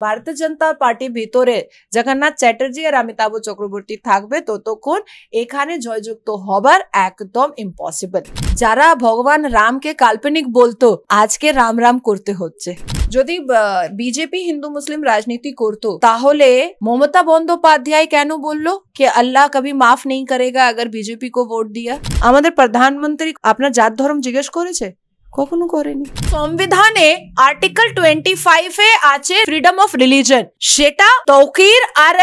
ভারতীয় জনতা পার্টি ভিতরে জগন্নাথ চ্যাটার্জি আর অমিতাভ চক্রবর্তী থাকবে ততক্ষণ এখানে জয়যুক্ত হবার একদম ইম্পসিবল। যারা ভগবান রামকে কাল্পনিক বলতো আজকে রাম রাম করতে হচ্ছে। যদি বিজেপি হিন্দু মুসলিম রাজনীতি করতো তাহলে মমতা বন্দ্যোপাধ্যায় কেন বললো कि अल्लाह कभी माफ नहीं करेगा अगर बीजेपी को वोट दिया? আমাদের প্রধানমন্ত্রী আপনার জাত ধর্ম জিজ্ঞেস করেছে? কখনো করেনি। সংবিধানে আর্টিকেল 25 এ আছে ফ্রিডম অফ রিলিজন, সেটা তৌকির আর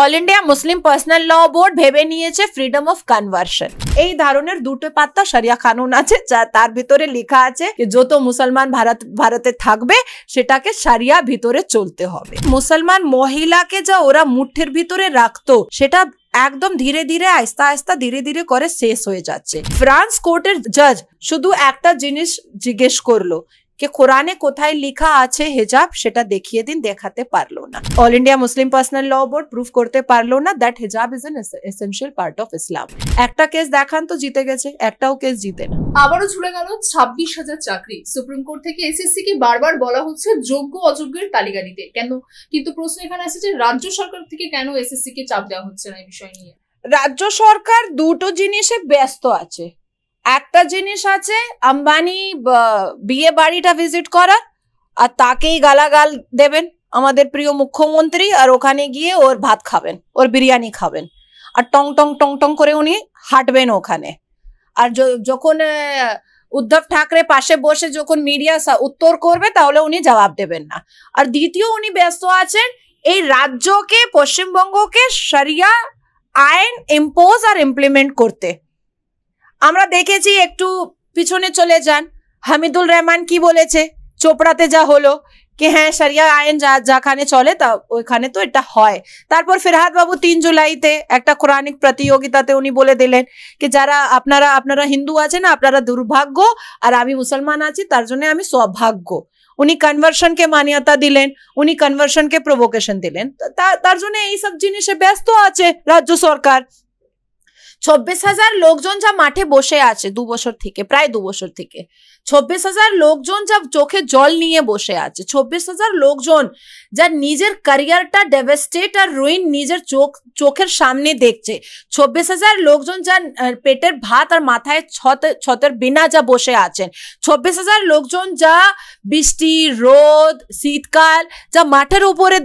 all India Muslim personal law board ভেবে নিয়েছে ফ্রিডম অফ কনভার্সন। এই ধরনের দুটো পাতা শরিয়া কানুন আছে, যা তার ভিতরে লেখা আছে যে যত মুসলমান ভারতে থাকবে সেটাকে শরিয়া ভিতরে চলতে হবে। মুসলমান মহিলাকে যা ওরা মুঠের ভিতরে রাখতো সেটা একদম ধীরে ধীরে আস্তে আস্তে ধীরে ধীরে করে শেষ হয়ে যাচ্ছে। ফ্রান্স কোর্টের জাজ শুধু একটা জিনিস জিজ্ঞেস করলো कि কোরআনে কোথায় লেখা আছে হিজাব, সেটা দেখিয়ে দিন, দেখাতে পারলো না। All India Muslim personal law board proof করতে পারলো না that hijab is an essential part of Islam. একটা কেস দেখান তো জিতে গেছে, একটাও কেস জিতে না। আবারও ঝুলে গেল 26,000 চাকরি। সুপ্রিম কোর্ট থেকে এসএসসি কে বারবার বলা হচ্ছে যোগ্য অযোগ্যের তালিকা দিতে, কেন? কিন্তু প্রশ্ন এখানে আছে যে রাজ্য সরকার থেকে কেন এসএসসি কে চাপ দেওয়া হচ্ছে না এই বিষয় নিয়ে? রাজ্য সরকার দুটো জিনিসে ব্যস্ত আছে। একটা জিনিস আছে আম্বানি বিয়ে বাড়িটা ভিজিট করা, আর তাকেই গালাগাল দেবেন আমাদের প্রিয় মুখ্যমন্ত্রী, আর ওখানে গিয়ে ওর ভাত খাবেন, ওর বিরিয়ানি খাবেন, আর টং টং টং টং করে উনি হাঁটবেন ওখানে। আর যখন উদ্ধব ঠাকরে পাশে বসে যখন মিডিয়া উত্তর করবে তাহলে উনি জবাব দেবেন না। আর দ্বিতীয় উনি ব্যস্ত আছেন এই রাজ্যকে, পশ্চিমবঙ্গকে শরিয়া আইন ইম্পোজ আর ইমপ্লিমেন্ট করতে। আমরা দেখেছি, একটু পিছনে চলে যান, হামিদুল রহমান কি বলেছে চোপড়াতে যা হলো, कि হ্যাঁ শরিয়া আইন যেখানে চলে তা ওইখানে তো এটা হয়। তারপর ফিরহাদ বাবু 3 জুলাইতে একটা কোরআনিক প্রতিযোগিতাতে উনি বলে দিলেন कि যারা আপনারা হিন্দু আছেন আপনারা দুর্ভাগ্য, আর আমি মুসলমান আছি তার জন্য আমি সৌভাগ্য। উনি কনভার্সনকে মান্যতা দিলেন, উনি কনভার্সনকে প্রভোকেশন দিলেন। তার জন্য এই সব জিনিসে ব্যস্ত আছে রাজ্য সরকার। 26,000 লোকজন যা মাঠে বসে আছে 2 বছর থেকে, প্রায় 2 বছর থেকে 26,000 লোকজন যা চোখে জল নিয়ে বসে আছে, 26,000 লোকজন যা নিজের ক্যারিয়ারটা ডেভাস্টেট আর রুইন নিজের চোখের সামনে দেখছে, 26,000 লোকজন যা পেটের ভাত আর মাথায় ছতের বিনা যা বসে আছেন, 26,000 লোকজন যা বৃষ্টি রোদ শীতকাল যা মাঠের উপরে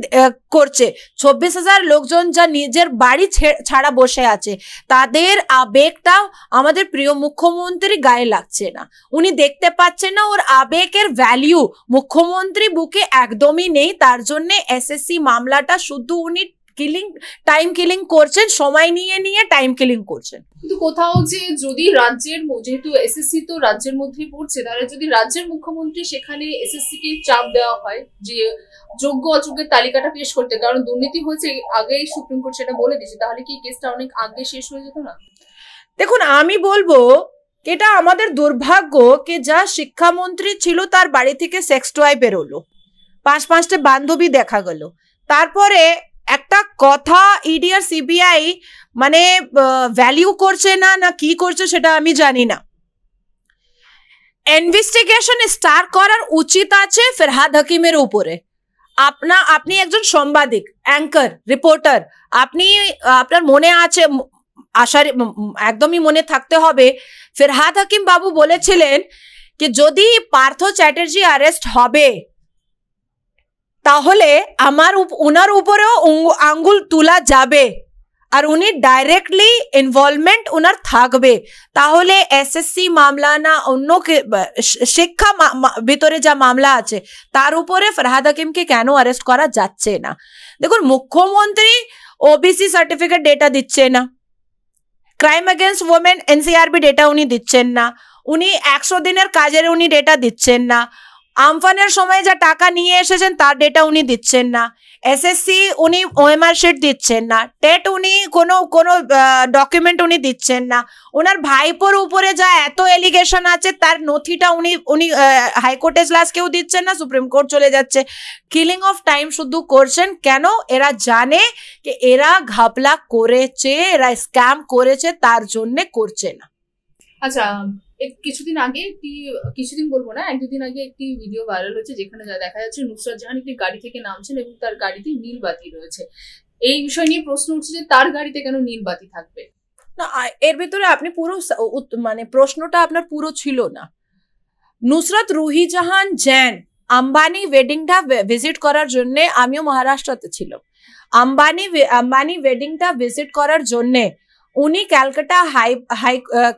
করছে, 26,000 লোকজন যা নিজের বাড়ি ছাড়া বসে আছে, তাদের আবেগটা আমাদের প্রিয় মুখ্যমন্ত্রী গায়ে লাগছে না। উনি দেখতে পাচ্ছেন না ওর আবেগের ভ্যালিউ মুখ্যমন্ত্রী বুকে একদমই নেই। তার জন্য এসএসসি মামলাটা শুধু উনি টাইম কিলিং করছেন, সময় নিয়ে নিয়ে টাইম কিলিং করছেন। কিন্তু কোথাও যে যদি রাজ্যের, যেহেতু এসএসসি তো রাজ্যের মধ্যেই পড়ছে, তাহলে যদি রাজ্যের মুখ্যমন্ত্রী সেখানে এসএসসি কে চাপ দেওয়া হয় যে যোগ্য অযোগ্যের তালিকাটা পেশ করতে, কারণ দুর্নীতি হয়েছে আগেই সুপ্রিম কোর্ট সেটা বলে দিয়েছে, তাহলে কি কেসটা অনেক আগে শেষ হয়ে যেত না? দেখুন, আমি বলবো এটা আমাদের দুর্ভাগ্য যে যা শিক্ষামন্ত্রী ছিল তার বাড়ি থেকে সেক্স টয় বেরোলো, 5-5টা বান্ধবী দেখা গেল, তারপরে একটা কথা ইডি আর সিবিআই মানে ভ্যালিউ করছে না কি করছে সেটা আমি জানি না। ইনভেস্টিগেশন স্টার্ট করার উচিত আছে ফিরহাদ হাকিমের উপরে। আপনি একজন সাংবাদিক, অ্যাঙ্কার, রিপোর্টার, আপনার মনে আছে, আশার একদমই মনে থাকতে হবে, ফিরহাদ হাকিম বাবু বলেছিলেন যে যদি পার্থ চ্যাটার্জি অ্যারেস্ট হবে তাহলে ওনার উপরেও আঙ্গুল তোলা যাবে, আর উনি ডাইরেক্টলি ইনভলভমেন্ট ওনার থাকবে। তাহলে এসএসসি মামলা না অন্য শিক্ষা ভিতরে যা মামলা আছে তার উপরে ফিরহাদ হাকিমকে কেন অ্যারেস্ট করা যাচ্ছে না? দেখুন, মুখ্যমন্ত্রী ওবিসি সার্টিফিকেট ডেটা দিচ্ছে না, crime against women NCRB data উনি দিচ্ছেন না, উনি 100 দিনের কাজের উনি ডেটা দিচ্ছেন না, আমফানের সময় যা টাকা নিয়ে এসেছেন তার ডেটা উনি দিচ্ছেন না, এসএসসি উনি ওএমআর শিট দিচ্ছেন না, টেট উনি কোনো ডকুমেন্ট উনি দিচ্ছেন না, ওনার ভাইপোর উপরে যা এত এলিগেশন আছে তার নথিটা উনি হাইকোর্টে এজলাস কেউ দিচ্ছেন না, সুপ্রিম কোর্ট চলে যাচ্ছে। কিলিং অফ টাইম শুধু করছেন কেন? এরা জানে যে এরা ঘাপলা করেছে, এরা স্ক্যাম করেছে, তার জন্য করছে না। আচ্ছা, কিছুদিন আগে কিছুদিন বলবো না, 1-2 দিন আগে একটি ভিডিও ভাইরাল হয়েছে যেখানে দেখা যাচ্ছে নুসরাত জাহান একটি গাড়ি থেকে নামছেন এবং তার গাড়িতে নীল বাতি রয়েছে। এই বিষয় নিয়ে প্রশ্ন উঠছে যে তার গাড়িতে কেন নীল বাতি থাকবে? না, এর ভিতরে আপনি পুরো মানে প্রশ্নটা আপনার পুরো ছিল না। নুসরাত রুহি জাহান জৈন আম্বানি ওয়েডিংটা ভিজিট করার জন্য, আমিও মহারাষ্ট্রতে ছিলাম, আম্বানি ওয়েডিংটা ভিজিট করার জন্য উনি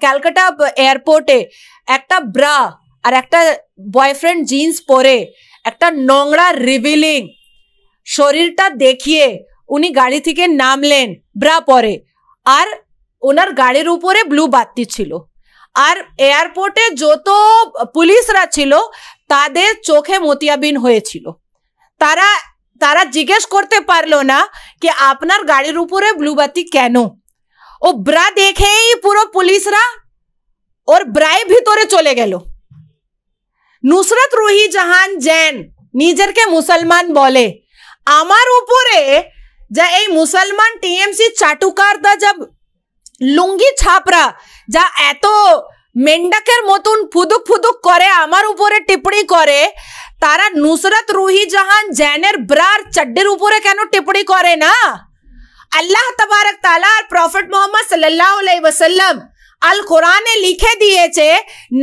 ক্যালকাটা এয়ারপোর্টে একটা ব্রা আর একটা বয়ফ্রেন্ড জিন্স পরে একটা নোংরা রিভিলিং শরীরটা দেখিয়ে উনি গাড়ি থেকে নামলেন ব্রা পরে, আর ওনার গাড়ির উপরে ব্লু বাতি ছিল। আর এয়ারপোর্টে যত পুলিশরা ছিল তাদের চোখে মতিয়াবিন হয়েছিল। তারা জিজ্ঞেস করতে পারলো না কি আপনার গাড়ির উপরে ব্লু বাতি কেন। ও ব্রা দেখেই পুরো পুলিশরা ওর ব্রায় ভিতরে চলে গেল। নুসরাত রুহি জাহান জৈন নিজেরকে মুসলমান বলে, আমার উপরে যা এই মুসলমান টিএমসি চাটুকারদা যা লুঙ্গি ছাপরা যা এত মেন্ডাকের মতন ফুদুক ফুদুক করে আমার উপরে টিপ্পনি করে, তারা নুসরাত রুহি জাহান জৈনের ব্রার চড্ডির উপরে কেন টিপ্পনি করে না? আল্লাহ তাবারক তাআলা আর প্রফেট মোহাম্মদ সাল্লাল্লাহু আলাইহি ওয়াসাল্লাম আল কোরআনে লিখে দিয়েছে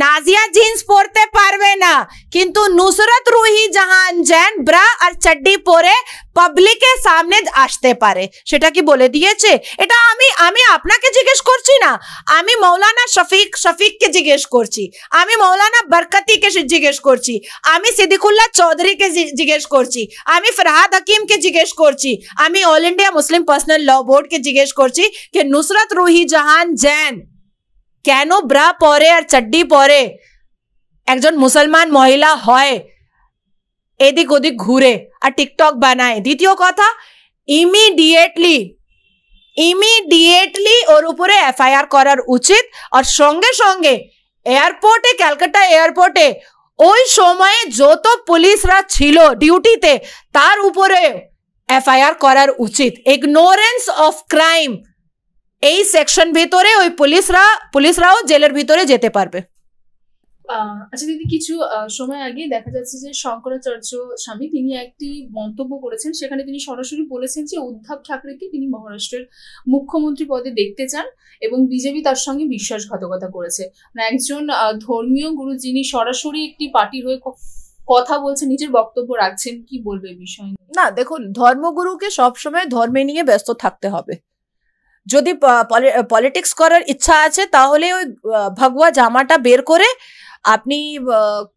নাজিয়া জিন্স পরতে পারবে না, কিন্তু নুসরাত রুহি জাহান জৈন ব্রা আর চড্ডি পরে পাবলিকের সামনে আসতে পারে, সেটা কি বলে দিয়েছে? এটা আমি আপনাকে জিজ্ঞেস করছি না, আমি মৌলানা শফিককে জিজ্ঞেস করছি, আমি মৌলানা বরকতিকে জিজ্ঞেস করছি, আমি সিদ্দিকুল্লাহ চৌধুরীকে জিজ্ঞেস করছি, আমি ফরহাদ হাকিমকে জিজ্ঞেস করছি, আমি অল ইন্ডিয়া মুসলিম পার্সোনাল ল বোর্ডকে জিজ্ঞেস করছি যে নুসরাত রুহি জাহান জৈন কেন ব্রা পরে আর চড্ডি পরে একজন মুসলমান মহিলা হয় এদিক ওদিক ঘুরে আর টিকটক বানায়? দ্বিতীয় কথা, ইমিডিয়েটলি ওর উপরে এফআইআর করার উচিত। আর সঙ্গে সঙ্গে এয়ারপোর্টে, ক্যালকাটা এয়ারপোর্টে ওই সময়ে যত পুলিশরা ছিল ডিউটিতে তার উপরে এফআইআর করার উচিত। ইগনোরেন্স অফ ক্রাইম এই সেকশন ভিতরে ওই পুলিশরাও জেলের ভিতরে যেতে পারবে। আচ্ছা দিদি, কিছু সময় আগে দেখা যাচ্ছে যে শঙ্করাচার্য স্বামী তিনি একটি মন্তব্য করেছেন, সেখানে তিনি সরাসরি বলেছেন যে উদ্ধব ঠাকরেকে তিনি মহারাষ্ট্রের মুখ্যমন্ত্রী পদে দেখতে চান এবং বিজেপি তার সঙ্গে বিশ্বাসঘাতকতা করেছে। মানে একজন ধর্মীয় গুরু যিনি সরাসরি একটি পার্টির হয়ে কথা বলছেন, নিজের বক্তব্য রাখছেন, কি বলবে বিষয় নিয়ে? না দেখুন, ধর্মগুরুকে সবসময় ধর্মে নিয়ে ব্যস্ত থাকতে হবে। যদি পলিটিক্স করার ইচ্ছা আছে তাহলে ওই ভগবা জামাটা বের করে আপনি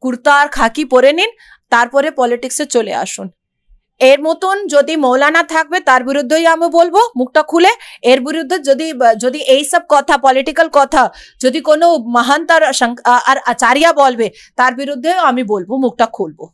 কুর্তা আর খাকি পরে নিন, তারপরে পলিটিক্সে চলে আসুন। এর মতন যদি মৌলানা থাকবে তার বিরুদ্ধেই আমি বলবো মুখটা খুলে। এর বিরুদ্ধে যদি এইসব কথা, পলিটিক্যাল কথা যদি কোনো মহান্ত আর আচার্য বলবে তার বিরুদ্ধে আমি বলবো, মুখটা খুলবো।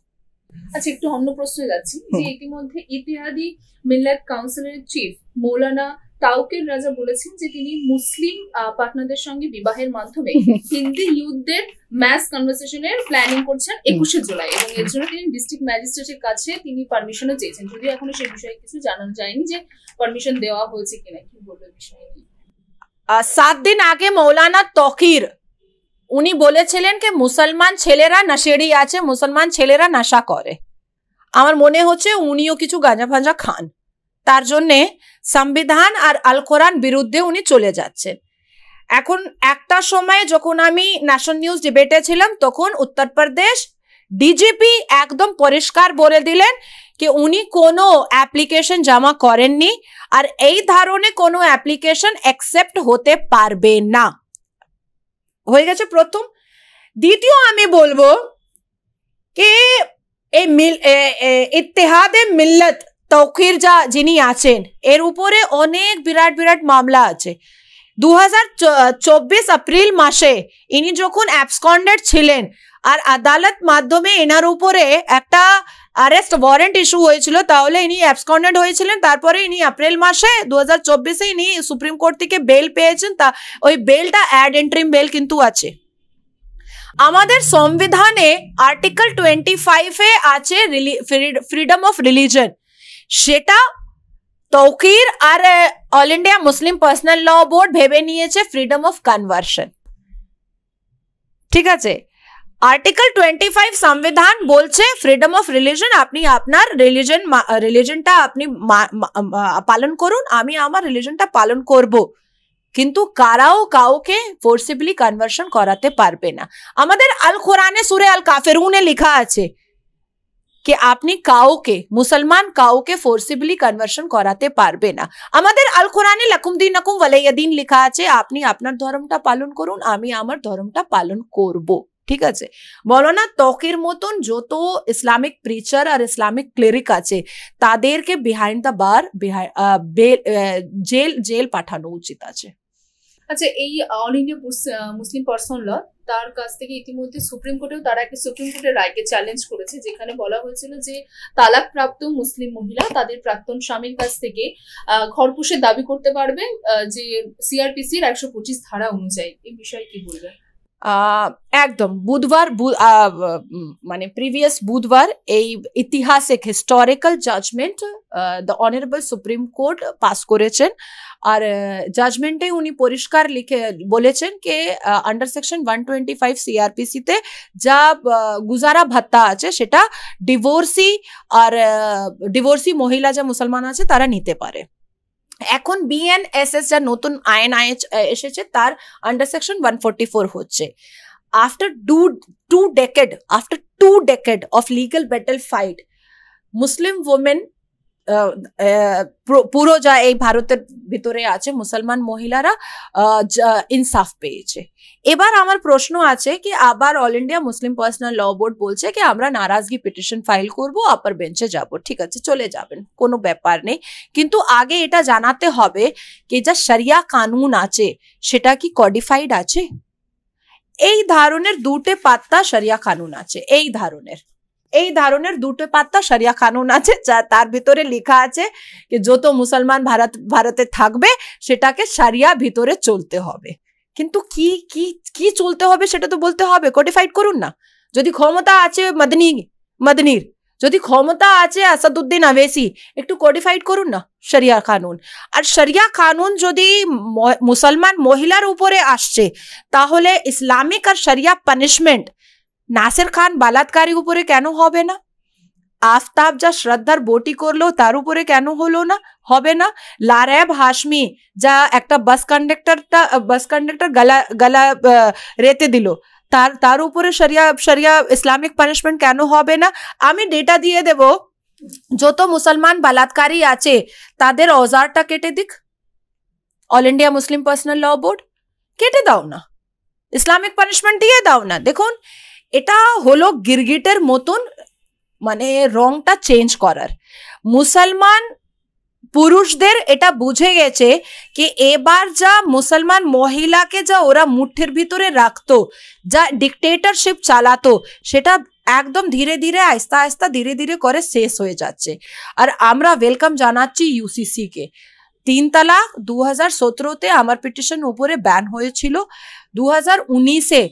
আচ্ছা, একটু অন্য প্রশ্নে যাচ্ছি যে ইতিমধ্যে ইতিহাদি মিল্লাত কাউন্সিলের চিফ মৌলানা তাওকির রাজা বলেছেন যে তিনি মুসলিম পার্টনারদের সঙ্গে বিবাহের মাধ্যমে হিন্দি ইউথদের ম্যাস কনভারসেশনের প্ল্যানিং করছেন 21শে জুলাই, এবং এর জন্য তিনি ডিস্ট্রিক্ট ম্যাজিস্ট্রেটের কাছে তিনি পারমিশনও চেয়েছেন, যদিও এখনো সেই বিষয়ে কিছু জানানো যায়নি যে পারমিশন দেওয়া হয়েছে কিনা। কি বলবে বিষয় নিয়ে? 7 দিন আগে মৌলানা তকির উনি বলেছিলেন যে মুসলমান ছেলেরা নশেড়ি আছে, মুসলমান ছেলেরা নেশা করে। আমার মনে হচ্ছে উনিও কিছু গাঁজা ফাঁজা খান, তার জন্যে সংবিধান আর আল কোরআন বিরুদ্ধে উনি চলে যাচ্ছেন। এখন একটা সময় যখন আমি ন্যাশনাল নিউজ ডিবেটে ছিলাম তখন উত্তরপ্রদেশ ডিজিপি একদম পরিষ্কার বলে দিলেন যে উনি কোনো অ্যাপ্লিকেশন জমা করেননি আর এই ধরনের কোনো অ্যাপ্লিকেশন অ্যাকসেপ্ট হতে পারবে না। হয়ে গেছে প্রথম। দ্বিতীয় আমি বলবো যে এই ইত্তেহাদে মিল্লাত তৌকির যিনি আছেন এর উপরে অনেক বিরাট বিরাট মামলা আছে। 2024 এপ্রিল মাসে ইনি যখন অ্যাবসকন্ডেড ছিলেন আর আদালত মাধ্যমে এনার উপরে একটা অ্যারেস্ট ওয়ারেন্ট ইস্যু হয়েছিল, তাহলে ইনি অ্যাবসকন্ডেড হয়েছিলেন। তারপরে ইনি এপ্রিল মাসে 2024-এ ইনি সুপ্রিম কোর্ট থেকে বেল পেয়েছেন। তা ওই বেলটা অ্যাড এন্ট্রিম বেল কিন্তু আছে। আমাদের সংবিধানে আর্টিকেল 25-এ আছে ফ্রিডম অফ রিলিজন, সেটা তৌকির আর all India Muslim personal law board ভেবে নিয়েছে ফ্রিডম অফ কনভার্সন। ঠিক আছে, আর্টিকেল 25 সংবিধান বলছে ফ্রিডম অফ রিলিজন, আপনি আপনার রিলিজনটা আপনি পালন করুন, আমি আমার রিলিজনটা পালন করব, কিন্তু কারাও কাউকে ফোর্সিবলি কনভার্সন করাতে পারবে না। আমাদের আল কোরআনে সূরা আল কাফিরুনে লেখা আছে कि আপনি কাউকে মুসলমান কাউকে ফোর্সিবলি কনভার্সন করাতে পারবে না। আমাদের আল কোরআনে লাকুম দীনুকুম ওয়ালিয়া দীন লেখা আছে, আপনি আপনার ধর্মটা পালন করুন, আমি আমার ধর্মটা পালন করব। ঠিক আছে, মৌলানা তকির মতন যত ইসলামিক প্রিচার আর ইসলামিক ক্লেরিক আছে তাদেরকে বিহাইন্ড দ্য বার জেল পাঠানো উচিত আছে। আচ্ছা, এই অল ইন্ডিয়া মুসলিম পার্সন ল তার কাছ থেকে ইতিমধ্যে সুপ্রিম কোর্টেও তারা একটা সুপ্রিম কোর্টের রায়কে চ্যালেঞ্জ করেছে, যেখানে বলা হয়েছিল যে তালাকপ্রাপ্ত মুসলিম মহিলা তাদের প্রাক্তন স্বামীর কাছ থেকে ঘরপোষের দাবি করতে পারবে যে সিআরপিসির 125 ধারা অনুযায়ী। এই বিষয়ে কি বলবেন? একদম বুধবার মানে প্রিভিয়াস বুধবার এই ইতিহাসিক historical judgment the honourable supreme court pass করেছেন, আর জাজমেন্টে উনি পরিষ্কার লিখে বলেছেন যে আন্ডার সেকশন 125 সিআরপিসি তে যা গুজারা ভাত্তা আছে সেটা ডিভোর্সি মহিলা যা মুসলমান আছে তারা নিতে পারে। এখন বিএনএসএস যা নতুন আইন এসেছে তার আন্ডার সেকশন 144 হচ্ছে। After two decade of legal battle fight, Muslim women পুরো যা এই ভারতের ভিতরে আছে মুসলমান মহিলারা ইনসাফ পেয়েছে। এবার আমার প্রশ্ন আছে কি আবার all India Muslim personal law board বলছে কি আমরা নারাজগি পিটিশন ফাইল করব, আপার বেঞ্চে যাব। ঠিক আছে, চলে যাবেন, কোনো ব্যাপার নেই, কিন্তু আগে এটা জানাতে হবে কি যা শরিয়া কানুন আছে সেটা কি কডিফাইড আছে। এই ধরনের দুটো পাত্তা শরিয়া কানুন আছে, এই ধরনের দুটো পাত্তা শরিয়া কানুন আছে, যা তার ভিতরে লেখা আছে যে যত মুসলমান ভারতে থাকবে সেটাকে শরিয়া ভিতরে চলতে হবে। কিন্তু কি চলতে হবে সেটা তো বলতে হবে, কোডিফাইড করুন না। যদি ক্ষমতা আছে মদনির, যদি ক্ষমতা আছে আসাদুদ্দিন আওয়েসি, একটু কোডিফাইড করুন না শরিয়া কানুন। আর শরিয়া কানুন যদি মুসলমান মহিলার উপরে আসছে তাহলে ইসলামিক আর শরিয়া পানিশমেন্ট নাসির খান বালাৎকারী উপরে কেন হবে না? আফতাব যা শ্রদ্ধার বটি করলো তার উপরে কেন হলো না, হবে না? লারেব হাশমি যা একটা বাস কন্ডাক্টর গলা রেতে দিল তার উপরে শরিয়া ইসলামিক পানিশমেন্ট কেন হবে না? আমি ডেটা দিয়ে দেব, যত মুসলমান বালাৎকারী আছে তাদের অজারটা কেটে দিক all India Muslim personal law board, কেটে দাও না, ইসলামিক পানিশমেন্ট দিয়ে দাও না। দেখুন, এটা হলো গিরগিটের মতন, মানে রংটা চেঞ্জ করার। মুসলমান পুরুষদের এটা বুঝে গেছে কি এবার যা মুসলমান মহিলাকে যা ওরা মুঠের ভিতরে রাখতো, যা ডিক্টেটরশিপ চালাতো, সেটা একদম ধীরে ধীরে আস্তে ধীরে ধীরে করে শেষ হয়ে যাচ্ছে। আর আমরা ওয়েলকাম জানাচ্ছি ইউসিসি কে। 3 তালাক 2017-তে আমার পিটিশন উপরে ব্যান হয়েছিল, 2019-এ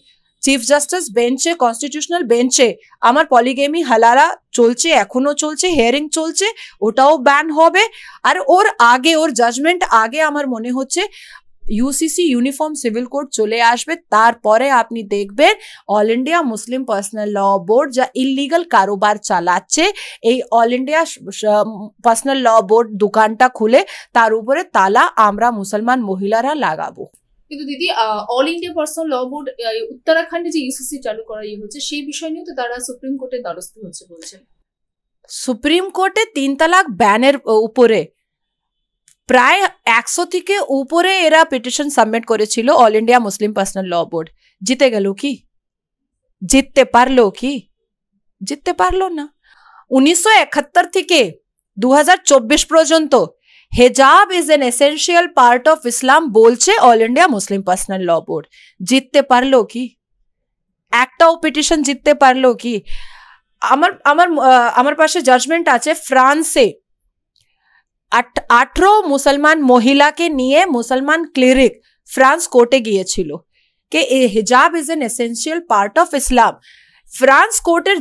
চিফ জাস্টিস বেঞ্চে, কনস্টিটিউশনাল বেঞ্চে আমার পলিগেমি হালারা চলছে, এখনো চলছে, হিয়ারিং চলছে, ওটাও ব্যান হবে। আর ওর জাজমেন্ট আগে আমার মনে হচ্ছে ইউসিসি ইউনিফর্ম সিভিল কোড চলে আসবে, তারপরে আপনি দেখবেন all India Muslim personal law board যা ইলিগাল কারোবার চালাচ্ছে, এই all India personal law board দোকানটা খুলে তার উপরে তালা আমরা মুসলমান মহিলারা লাগাবো। কিন্তু দিদি, all India personal law board উত্তরাখণ্ডে যে ইউসিসি চালু করা হচ্ছে সেই বিষয় নিয়ে তো তারা সুপ্রিম কোর্টের দ্বারস্থ হচ্ছে বলছেন। সুপ্রিম কোর্টে 3 তালাক ব্যানের উপরে প্রায় 100 থেকে উপরে এরা পিটিশন সাবমিট করেছিল all India Muslim personal law board. জিতে গেল কি? জিততে পারলো না। 1971 থেকে 2024 পর্যন্ত hijab is an essential part of Islam বলছে all India Muslim personal law board. জিততে পারলো কি? একটাও পিটিশন জিততে পারলো কি? আমার পাশে জাজমেন্ট আছে, ফ্রান্সে 18 মুসলমান মহিলাকে নিয়ে মুসলমান ক্লিরিক ফ্রান্স কোর্টে গিয়েছিল যে হিজাব is an essential part of Islam. France কোর্টের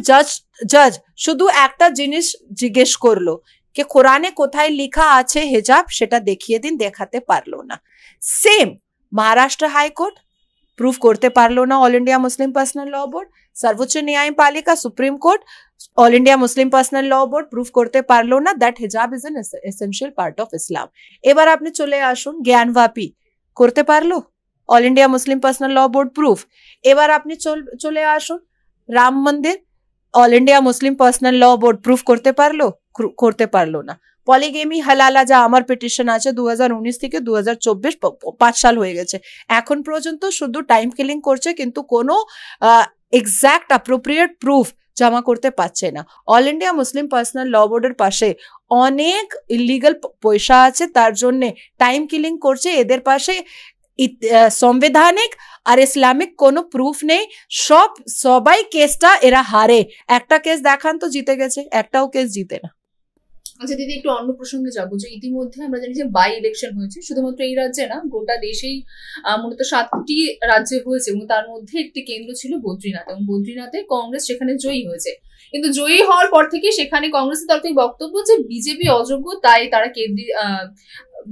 জজ শুধু একটা জিনিস জিজ্ঞেস করলো যে কোরআনে কোথায় লেখা আছে হিজাব, সেটা দেখিয়ে দিন, দেখাতে পারলো না। সেম মহারাষ্ট্র হাইকোর্ট, প্রুফ করতে পারলো না all India Muslim personal law board. সর্বোচ্চ ন্যায়পালিকা supreme court, all India Muslim personal law board proof করতে পারলো না that hijab is an essential part of Islam. এবার আপনি চলে আসুন জ্ঞানবাপী, করতে পারলো all India Muslim personal law board proof. এবার আপনি চলে আসুন Ram Mandir, all India Muslim personal law board proof করতে পারলো? করতে পারলো না। পলিগেমি হালালা যা আমার পিটিশন আছে 2019 থেকে 2024, 5 সাল হয়ে গেছে, এখন পর্যন্ত শুধু টাইম কিলিং করছে, কিন্তু কোনো এক্সাক্ট অ্যাপ্রোপ্রিয়েট প্রুফ জমা করতে পারছে না। অল ইন্ডিয়া মুসলিম পার্সোনাল ল বোর্ডের পাশে অনেক ইলিগাল পয়সা আছে, তার জন্যে টাইম কিলিং করছে। এদের পাশে সাংবিধানিক আর ইসলামিক কোনো প্রুফ নেই, সবাই কেসটা এরা হারে। একটা কেস দেখান তো জিতে গেছে, একটাও কেস জিতে না। আচ্ছা দিদি, একটু অন্য প্রসঙ্গে যাবো, যে ইতিমধ্যে আমরা জানি যে বাই ইলেকশন হয়েছে, শুধুমাত্র এই রাজ্যে না, গোটা দেশেই মূলত 7টি রাজ্যে হয়েছে, এবং তার মধ্যে একটি কেন্দ্র ছিল বদ্রীনাথ, এবং বদ্রীনাথে কংগ্রেস সেখানে জয়ী হয়েছে। কিন্তু জয়ী হওয়ার পর থেকে সেখানে কংগ্রেসের তরফ থেকে বক্তব্য যে বিজেপি অযোগ্য, তাই তারা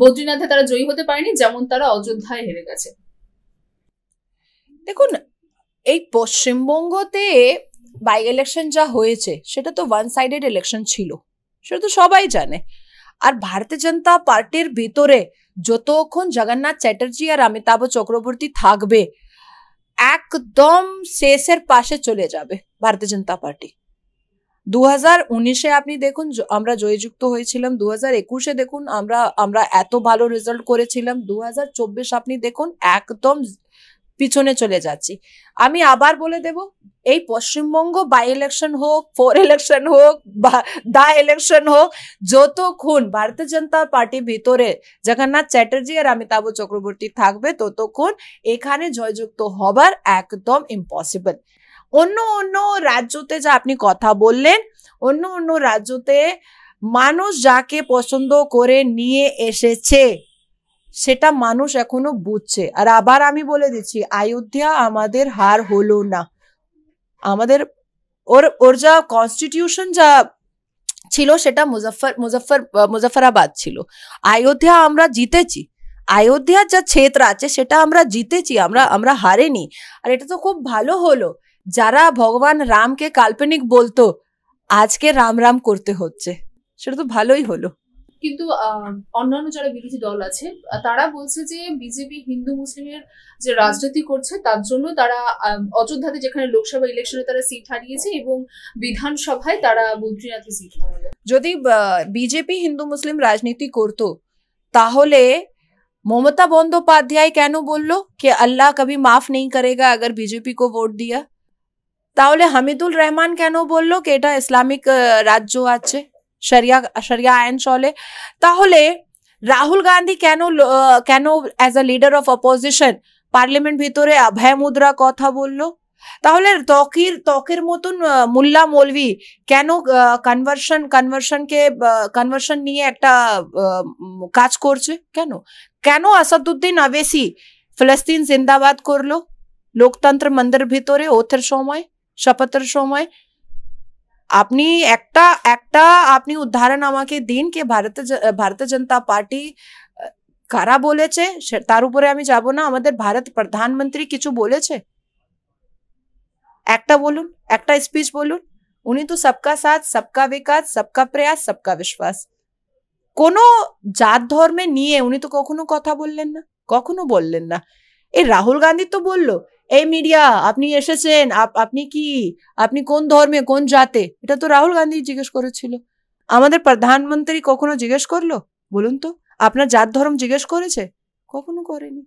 বদ্রীনাথে তারা জয়ী হতে পারেনি, যেমন তারা অযোধ্যায় হেরে গেছে। দেখুন, এই পশ্চিমবঙ্গতে বাই ইলেকশন যা হয়েছে সেটা তো ওয়ান সাইডেড ইলেকশন ছিল, সেটা তো সবাই জানে। আর ভারতীয় জনতা পার্টির ভিতরে যতক্ষণ জগন্নাথ চ্যাটার্জি আর অমিতাভ চক্রবর্তী থাকবে, একদম শেষের পাশে চলে যাবে ভারতীয় জনতা পার্টি। 2019-এ আপনি দেখুন আমরা জয়যুক্ত হয়েছিলাম, 2021-এ দেখুন আমরা এত ভালো রেজাল্ট করেছিলাম, 2024 আপনি দেখুন একদম পিছনে চলে যাচ্ছি। আমি আবার বলে দেব, এই পশ্চিমবঙ্গ বাই ইলেকশন হোক, 4 ইলেকশন হোক বা দা ইলেকশন হোক, যতক্ষণ ভারতীয় জনতা পার্টির ভিতরে জগন্নাথ চ্যাটার্জি আর অমিতাভ চক্রবর্তী থাকবে, ততক্ষণ এখানে জয়যুক্ত হবার একদম ইম্পসিবল। অন্য রাজ্যতে যা আপনি কথা বললেন, অন্য রাজ্যতে মানুষ যাকে পছন্দ করে নিয়ে এসেছে সেটা মানুষ এখনো বুঝছে। আর আবার আমি বলে দিচ্ছি, অযোধ্যা আমাদের হার হলো না, আমাদের ওর যা কনস্টিটিউশন যা ছিল সেটা মুজফ্ফরাবাদ ছিল। অযোধ্যা আমরা জিতেছি, অযোধ্যার যা ক্ষেত্র আছে সেটা আমরা জিতেছি, আমরা হারেনি। আর এটা তো খুব ভালো হলো, যারা ভগবান রামকে কাল্পনিক বলতো আজকে রাম রাম করতে হচ্ছে, সেটা তো ভালোই হলো। কিন্তু অন্যান্য যারা বিরোধী দল আছে তারা বলছে যে বিজেপি হিন্দু মুসলিমের যে রাজনীতি করছে, তার জন্য তারা অযোধ্যাতে যেখানে লোকসভা ইলেকশনে তারা সিট হারিয়েছে এবং বিধানসভায় তারা বদ্রীনাথে সিট হারালো। যদি বিজেপি হিন্দু মুসলিম রাজনীতি করতো তাহলে মমতা বন্দ্যোপাধ্যায় কেন বললো कि अल्लाह कभी माफ नहीं करेगा अगर बीजेपी को वोट दिया? তাহলে হামিদুল রহমান কেন বললো कि এটা ইসলামিক রাজ্য আছে, শরিয়া আইন চলে? তাহলে রাহুল গান্ধী কেন as a leader of opposition parliament ভিতরে অভয় মুদ্রা কথা বললো? তাহলে তকির মতন মুল্লা মৌলভি কেন কনভার্সন নিয়ে একটা কাজ করছে? কেন আসাদুদ্দিন ওয়াইসি ফিলিস্তিন জিন্দাবাদ করলো লোকতন্ত্র মন্দির ভিতরে ওথের সময়, শপথের সময়? আপনি আপনি উদাহরণ আমাকে দিন कि ভারতীয় জনতা পার্টি কারা বলেছে, তার উপরে আমি যাব না। আমাদের ভারত প্রধানমন্ত্রী কিছু বলেছে? একটা বলুন, একটা স্পিচ বলুন। উনি তো সবকা সাথ, সবকা বিকাশ, সবকা প্রয়াস, সবকা বিশ্বাস, কোনো জাত ধর্মে নিয়ে উনি তো কখনো কথা বললেন না। এই রাহুল গান্ধী তো বললো, এই মিডিয়া আপনি এসেছেন, আপনি কোন ধর্মে কোন জাতে, এটা তো রাহুল গান্ধী জিজ্ঞেস করেছিল। আমাদের প্রধানমন্ত্রী কখনো জিজ্ঞেস করলো? বলুন তো, আপনার জাত ধর্ম জিজ্ঞেস করেছে? কখনো করেনি।